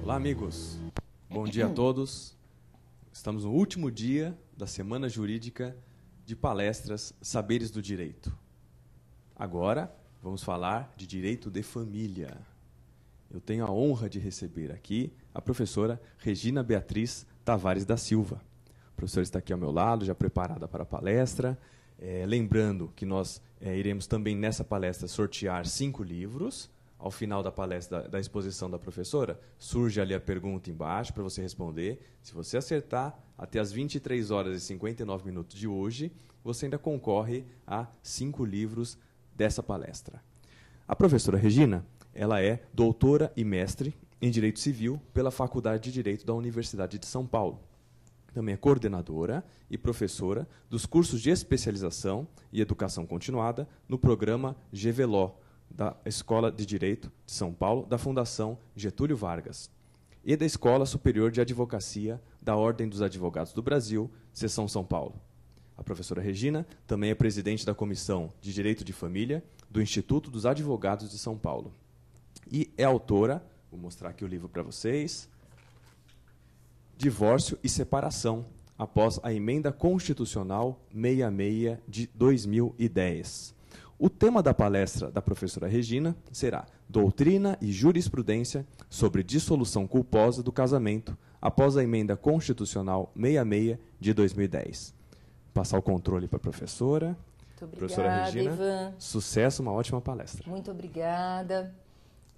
Olá, amigos. Bom dia a todos. Estamos no último dia da Semana Jurídica de Palestras Saberes do Direito. Agora, vamos falar de direito de família. Eu tenho a honra de receber aqui a professora Regina Beatriz Tavares da Silva. A professora está aqui ao meu lado, já preparada para a palestra. Lembrando que nós iremos também nessa palestra sortear 5 livros. Ao final da palestra, da exposição da professora, surge ali a pergunta embaixo para você responder. Se você acertar até as 23 horas e 59 minutos de hoje, você ainda concorre a 5 livros dessa palestra. A professora Regina, ela é doutora e mestre em Direito Civil pela Faculdade de Direito da Universidade de São Paulo. Também é coordenadora e professora dos cursos de especialização e educação continuada no programa GVLO, da Escola de Direito de São Paulo, da Fundação Getúlio Vargas, e da Escola Superior de Advocacia da Ordem dos Advogados do Brasil, Seção São Paulo. A professora Regina também é presidente da Comissão de Direito de Família do Instituto dos Advogados de São Paulo. E é autora, vou mostrar aqui o livro para vocês, Divórcio e Separação, após a Emenda Constitucional 66 de 2010. O tema da palestra da professora Regina será Doutrina e Jurisprudência sobre Dissolução Culposa do Casamento após a Emenda Constitucional 66 de 2010. Vou passar o controle para a professora. Muito obrigada, professora Regina, Ivan. Sucesso, uma ótima palestra. Muito obrigada.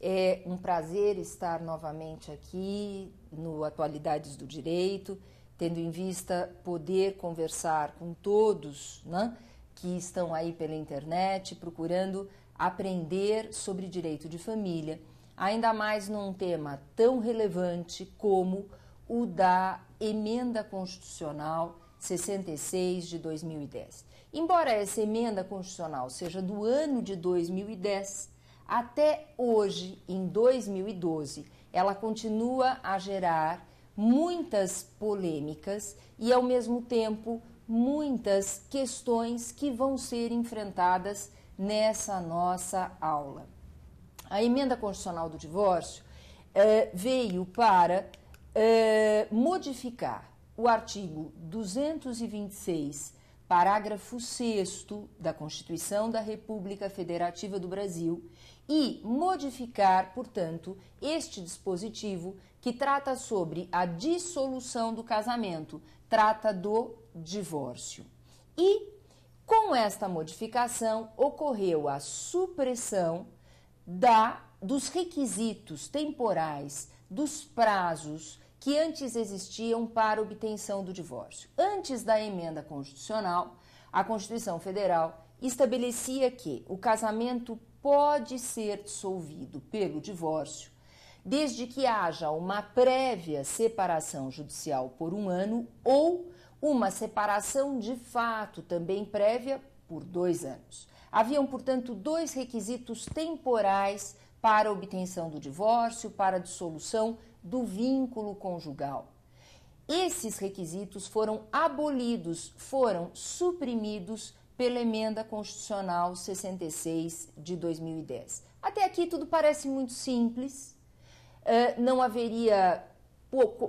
É um prazer estar novamente aqui no Atualidades do Direito, tendo em vista poder conversar com todos, né, que estão aí pela internet, procurando aprender sobre direito de família, ainda mais num tema tão relevante como o da Emenda Constitucional 66 de 2010. Embora essa Emenda Constitucional seja do ano de 2010, até hoje, em 2012, ela continua a gerar muitas polêmicas e, ao mesmo tempo, muitas questões que vão ser enfrentadas nessa nossa aula. A Emenda Constitucional do Divórcio veio para modificar o artigo 226, parágrafo 6º da Constituição da República Federativa do Brasil e modificar, portanto, este dispositivo que trata sobre a dissolução do casamento, trata do divórcio. E, com esta modificação, ocorreu a supressão dos requisitos temporais, dos prazos que antes existiam para obtenção do divórcio. Antes da Emenda Constitucional, a Constituição Federal estabelecia que o casamento pode ser dissolvido pelo divórcio desde que haja uma prévia separação judicial por 1 ano ou uma separação de fato também prévia por 2 anos. Haviam, portanto, 2 requisitos temporais para a obtenção do divórcio, para a dissolução do vínculo conjugal. Esses requisitos foram abolidos, foram suprimidos pela Emenda Constitucional 66 de 2010. Até aqui tudo parece muito simples, não haveria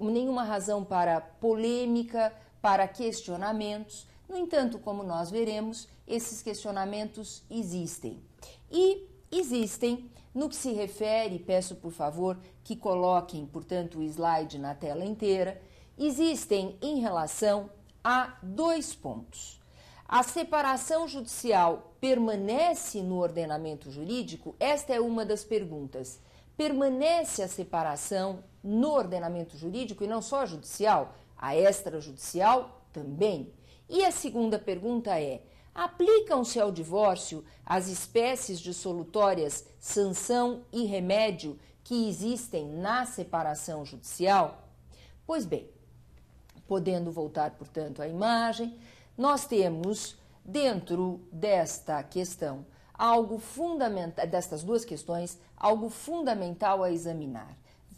nenhuma razão para polêmica, para questionamentos. No entanto, como nós veremos, esses questionamentos existem. E existem no que se refere, peço por favor que coloquem, portanto, o slide na tela inteira, existem em relação a 2 pontos. A separação judicial permanece no ordenamento jurídico? Esta é uma das perguntas. Permanece a separação no ordenamento jurídico e não só a judicial, a extrajudicial também? E a segunda pergunta é: aplicam-se ao divórcio as espécies dissolutórias sanção e remédio que existem na separação judicial? Pois bem, podendo voltar, portanto, à imagem, nós temos dentro desta questão algo fundamental, destas 2 questões, algo fundamental a examinar.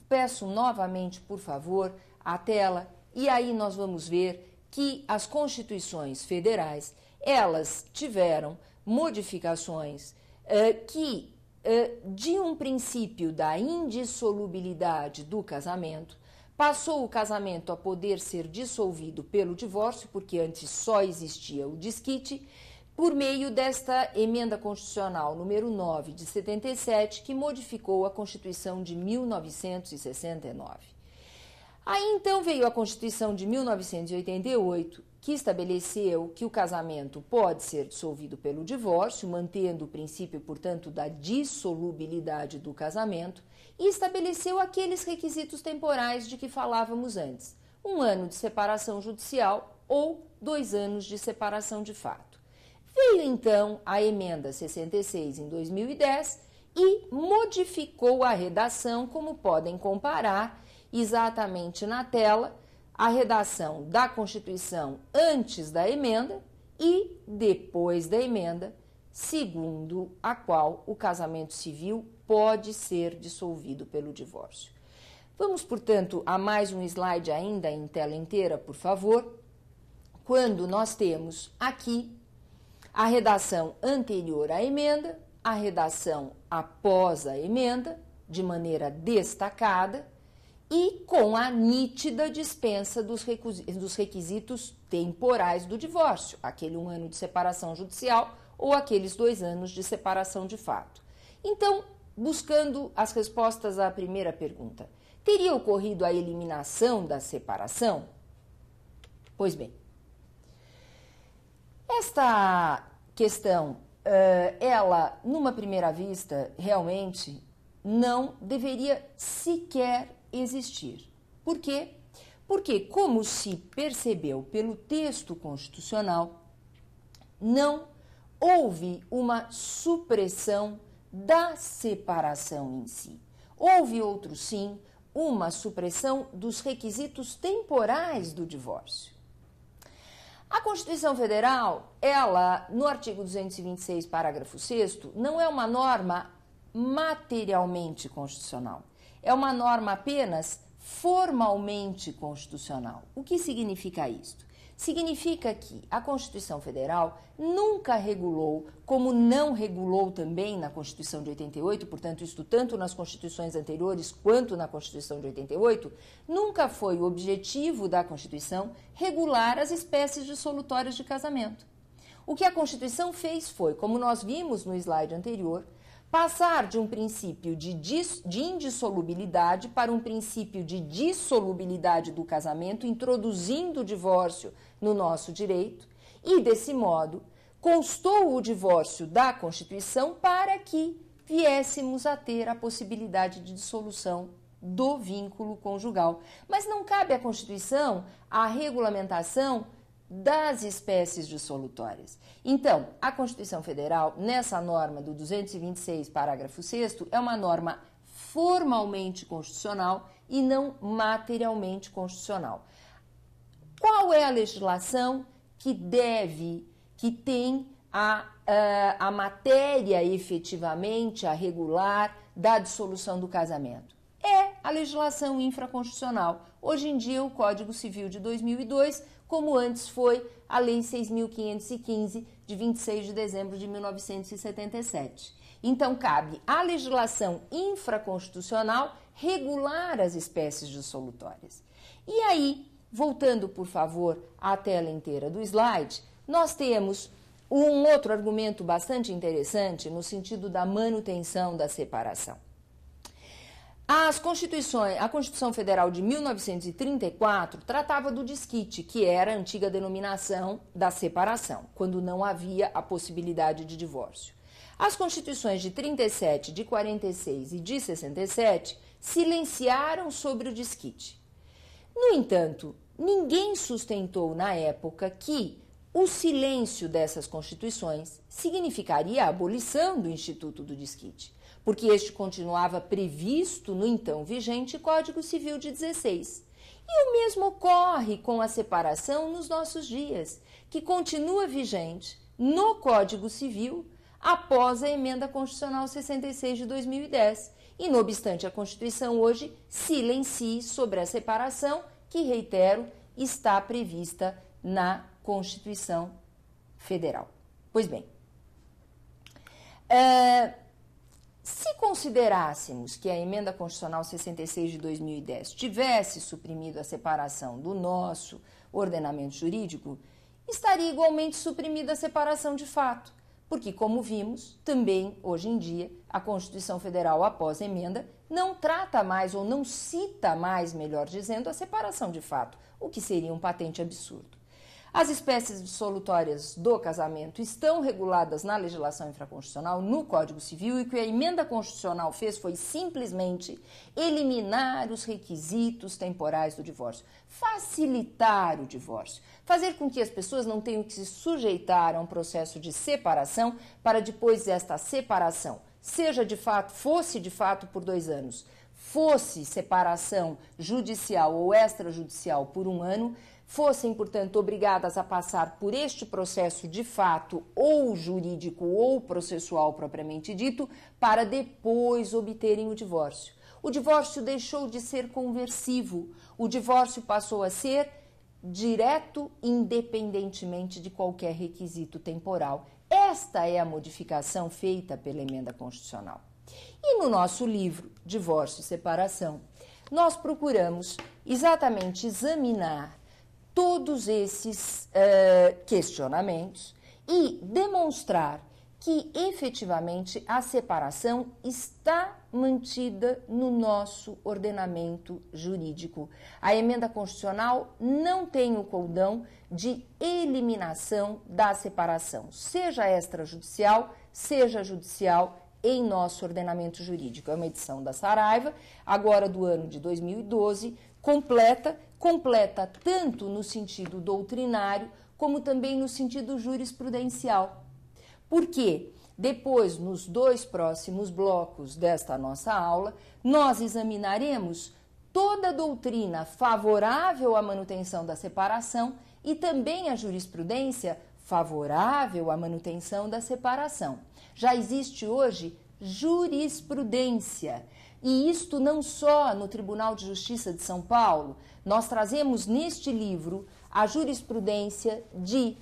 Peço novamente, por favor, a tela, e aí nós vamos ver que as constituições federais, elas tiveram modificações que de um princípio da indissolubilidade do casamento, passou o casamento a poder ser dissolvido pelo divórcio, porque antes só existia o desquite, por meio desta emenda constitucional número 9 de 77, que modificou a Constituição de 1969. Aí então veio a Constituição de 1988, que estabeleceu que o casamento pode ser dissolvido pelo divórcio, mantendo o princípio, portanto, da dissolubilidade do casamento, e estabeleceu aqueles requisitos temporais de que falávamos antes: 1 ano de separação judicial ou 2 anos de separação de fato. Veio então a emenda 66 em 2010 e modificou a redação, como podem comparar exatamente na tela, a redação da Constituição antes da emenda e depois da emenda, segundo a qual o casamento civil pode ser dissolvido pelo divórcio. Vamos, portanto, a mais um slide ainda em tela inteira, por favor, quando nós temos aqui a redação anterior à emenda, a redação após a emenda, de maneira destacada, e com a nítida dispensa dos requisitos temporais do divórcio, aquele 1 ano de separação judicial ou aqueles 2 anos de separação de fato. Então, buscando as respostas à primeira pergunta, teria ocorrido a eliminação da separação? Pois bem, esta questão, ela, numa primeira vista, realmente não deveria sequer existir. Por quê? Porque, como se percebeu pelo texto constitucional, não houve uma supressão da separação em si. Houve, outro sim, uma supressão dos requisitos temporais do divórcio. A Constituição Federal, ela, no artigo 226, parágrafo 6º, não é uma norma materialmente constitucional. É uma norma apenas formalmente constitucional. O que significa isto? Significa que a Constituição Federal nunca regulou, como não regulou também na Constituição de 88, portanto, isto tanto nas constituições anteriores quanto na Constituição de 88, nunca foi o objetivo da Constituição regular as espécies dissolutórias de casamento. O que a Constituição fez foi, como nós vimos no slide anterior, passar de um princípio de indissolubilidade para um princípio de dissolubilidade do casamento, introduzindo o divórcio no nosso direito, e, desse modo, constou o divórcio da Constituição para que viéssemos a ter a possibilidade de dissolução do vínculo conjugal. Mas não cabe à Constituição a regulamentação das espécies dissolutórias. Então, a Constituição Federal, nessa norma do 226, parágrafo 6º, é uma norma formalmente constitucional e não materialmente constitucional. Qual é a legislação que tem a matéria efetivamente a regular da dissolução do casamento? É a legislação infraconstitucional. Hoje em dia, o Código Civil de 2002, como antes foi a Lei 6.515, de 26 de dezembro de 1977. Então, cabe à legislação infraconstitucional regular as espécies dissolutórias. E aí, voltando, por favor, à tela inteira do slide, nós temos um outro argumento bastante interessante no sentido da manutenção da separação. A Constituição Federal de 1934 tratava do desquite, que era a antiga denominação da separação, quando não havia a possibilidade de divórcio. As Constituições de 37, de 46 e de 67 silenciaram sobre o desquite. No entanto, ninguém sustentou na época que o silêncio dessas Constituições significaria a abolição do Instituto do Desquite, porque este continuava previsto no então vigente Código Civil de 16. E o mesmo ocorre com a separação nos nossos dias, que continua vigente no Código Civil após a Emenda Constitucional 66 de 2010. E, não obstante, a Constituição hoje silencie sobre a separação, que, reitero, está prevista na Constituição Federal. Pois bem, Se considerássemos que a Emenda Constitucional 66 de 2010 tivesse suprimido a separação do nosso ordenamento jurídico, estaria igualmente suprimida a separação de fato, porque, como vimos, também, hoje em dia, a Constituição Federal, após a emenda, não trata mais ou não cita mais, melhor dizendo, a separação de fato, o que seria um patente absurdo. As espécies dissolutórias do casamento estão reguladas na legislação infraconstitucional, no Código Civil, e o que a emenda constitucional fez foi simplesmente eliminar os requisitos temporais do divórcio, facilitar o divórcio, fazer com que as pessoas não tenham que se sujeitar a um processo de separação para depois desta separação, seja de fato, fosse de fato por 2 anos, fosse separação judicial ou extrajudicial por 1 ano, fossem, portanto, obrigadas a passar por este processo de fato ou jurídico ou processual propriamente dito, para depois obterem o divórcio. O divórcio deixou de ser conversivo, o divórcio passou a ser direto, independentemente de qualquer requisito temporal. Esta é a modificação feita pela emenda constitucional. E no nosso livro, Divórcio e Separação, nós procuramos exatamente examinar todos esses questionamentos e demonstrar que efetivamente a separação está mantida no nosso ordenamento jurídico. A emenda constitucional não tem o condão de eliminação da separação, seja extrajudicial, seja judicial, em nosso ordenamento jurídico. É uma edição da Saraiva, agora do ano de 2012, completa tanto no sentido doutrinário, como também no sentido jurisprudencial. Porque depois, nos 2 próximos blocos desta nossa aula, nós examinaremos toda a doutrina favorável à manutenção da separação e também a jurisprudência favorável à manutenção da separação. Já existe hoje jurisprudência, e isto não só no Tribunal de Justiça de São Paulo. Nós trazemos neste livro a jurisprudência de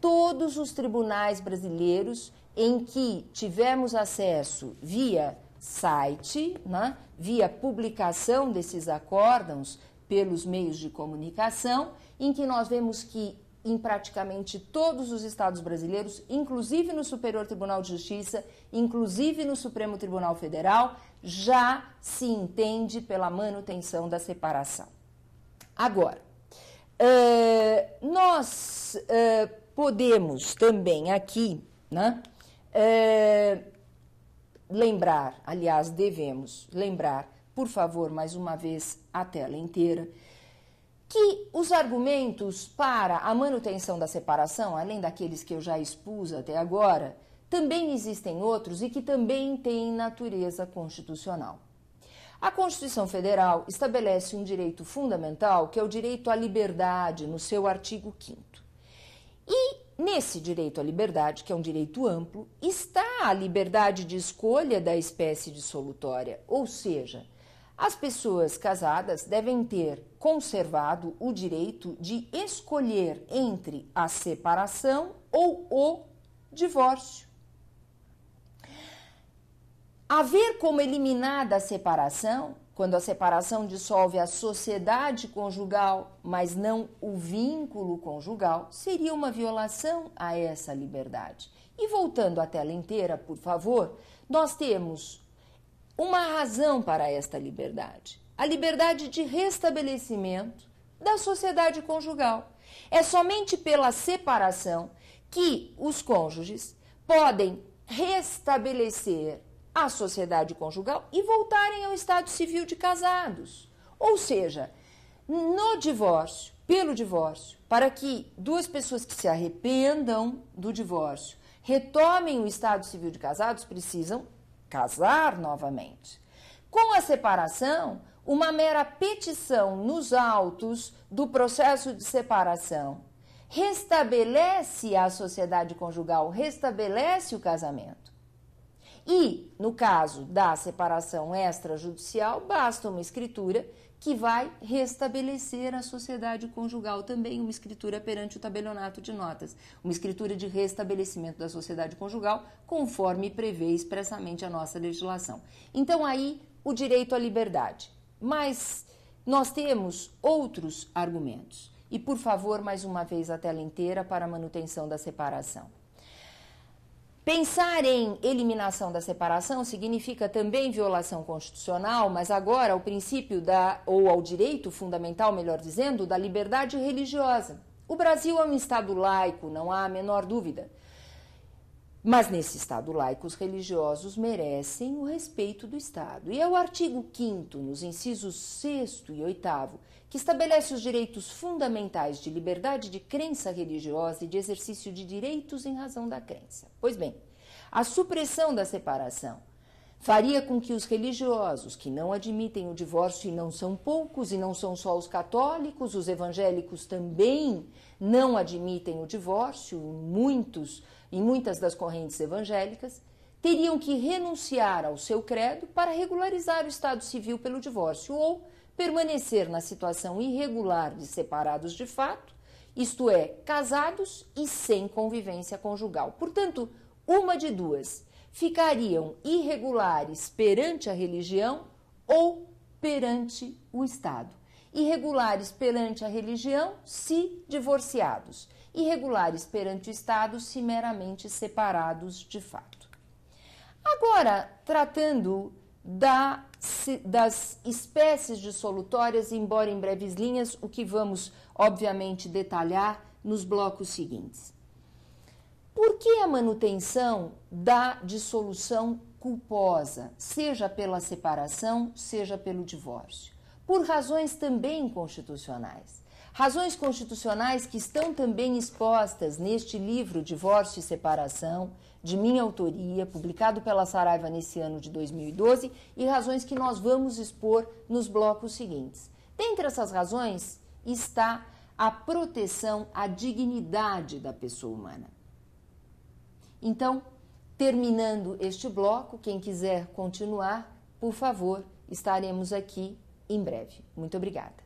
todos os tribunais brasileiros em que tivemos acesso via site, né, via publicação desses acórdãos pelos meios de comunicação, em que nós vemos que em praticamente todos os estados brasileiros, inclusive no Superior Tribunal de Justiça, inclusive no Supremo Tribunal Federal, já se entende pela manutenção da separação. Agora, nós podemos também aqui, né, lembrar, aliás, devemos lembrar, por favor, mais uma vez, a tela inteira, que os argumentos para a manutenção da separação, além daqueles que eu já expus até agora, também existem outros e que também têm natureza constitucional. A Constituição Federal estabelece um direito fundamental, que é o direito à liberdade, no seu artigo 5º. E nesse direito à liberdade, que é um direito amplo, está a liberdade de escolha da espécie dissolutória, ou seja, as pessoas casadas devem ter conservado o direito de escolher entre a separação ou o divórcio. Haver como eliminada a separação, quando a separação dissolve a sociedade conjugal, mas não o vínculo conjugal, seria uma violação a essa liberdade. E voltando à tela inteira, por favor, nós temos uma razão para esta liberdade. A liberdade de restabelecimento da sociedade conjugal. É somente pela separação que os cônjuges podem restabelecer a sociedade conjugal e voltarem ao estado civil de casados. Ou seja, no divórcio, pelo divórcio, para que 2 pessoas que se arrependam do divórcio retomem o estado civil de casados, precisam casar novamente. Com a separação, uma mera petição nos autos do processo de separação restabelece a sociedade conjugal, restabelece o casamento. E, no caso da separação extrajudicial, basta uma escritura que vai restabelecer a sociedade conjugal, também uma escritura perante o tabelionato de notas, uma escritura de restabelecimento da sociedade conjugal, conforme prevê expressamente a nossa legislação. Então, aí, o direito à liberdade. Mas nós temos outros argumentos. E, por favor, mais uma vez a tela inteira para a manutenção da separação. Pensar em eliminação da separação significa também violação constitucional, mas agora ao princípio ou ao direito fundamental, melhor dizendo, da liberdade religiosa. O Brasil é um Estado laico, não há a menor dúvida. Mas nesse Estado laico, os religiosos merecem o respeito do Estado. E é o artigo 5º, nos incisos 6º e 8º, que estabelece os direitos fundamentais de liberdade de crença religiosa e de exercício de direitos em razão da crença. Pois bem, a supressão da separação faria com que os religiosos que não admitem o divórcio, e não são poucos, e não são só os católicos, os evangélicos também não admitem o divórcio, em muitas das correntes evangélicas, teriam que renunciar ao seu credo para regularizar o estado civil pelo divórcio ou permanecer na situação irregular de separados de fato, isto é, casados e sem convivência conjugal. Portanto, uma de duas, ficariam irregulares perante a religião ou perante o Estado. Irregulares perante a religião se divorciados, irregulares perante o Estado se meramente separados de fato. Agora, tratando das espécies dissolutórias, embora em breves linhas, o que vamos, obviamente, detalhar nos blocos seguintes. Por que a manutenção da dissolução culposa, seja pela separação, seja pelo divórcio? Por razões também constitucionais. Razões constitucionais que estão também expostas neste livro Divórcio e Separação, de minha autoria, publicado pela Saraiva nesse ano de 2012, e razões que nós vamos expor nos blocos seguintes. Dentre essas razões está a proteção à dignidade da pessoa humana. Então, terminando este bloco, quem quiser continuar, por favor, estaremos aqui em breve. Muito obrigada.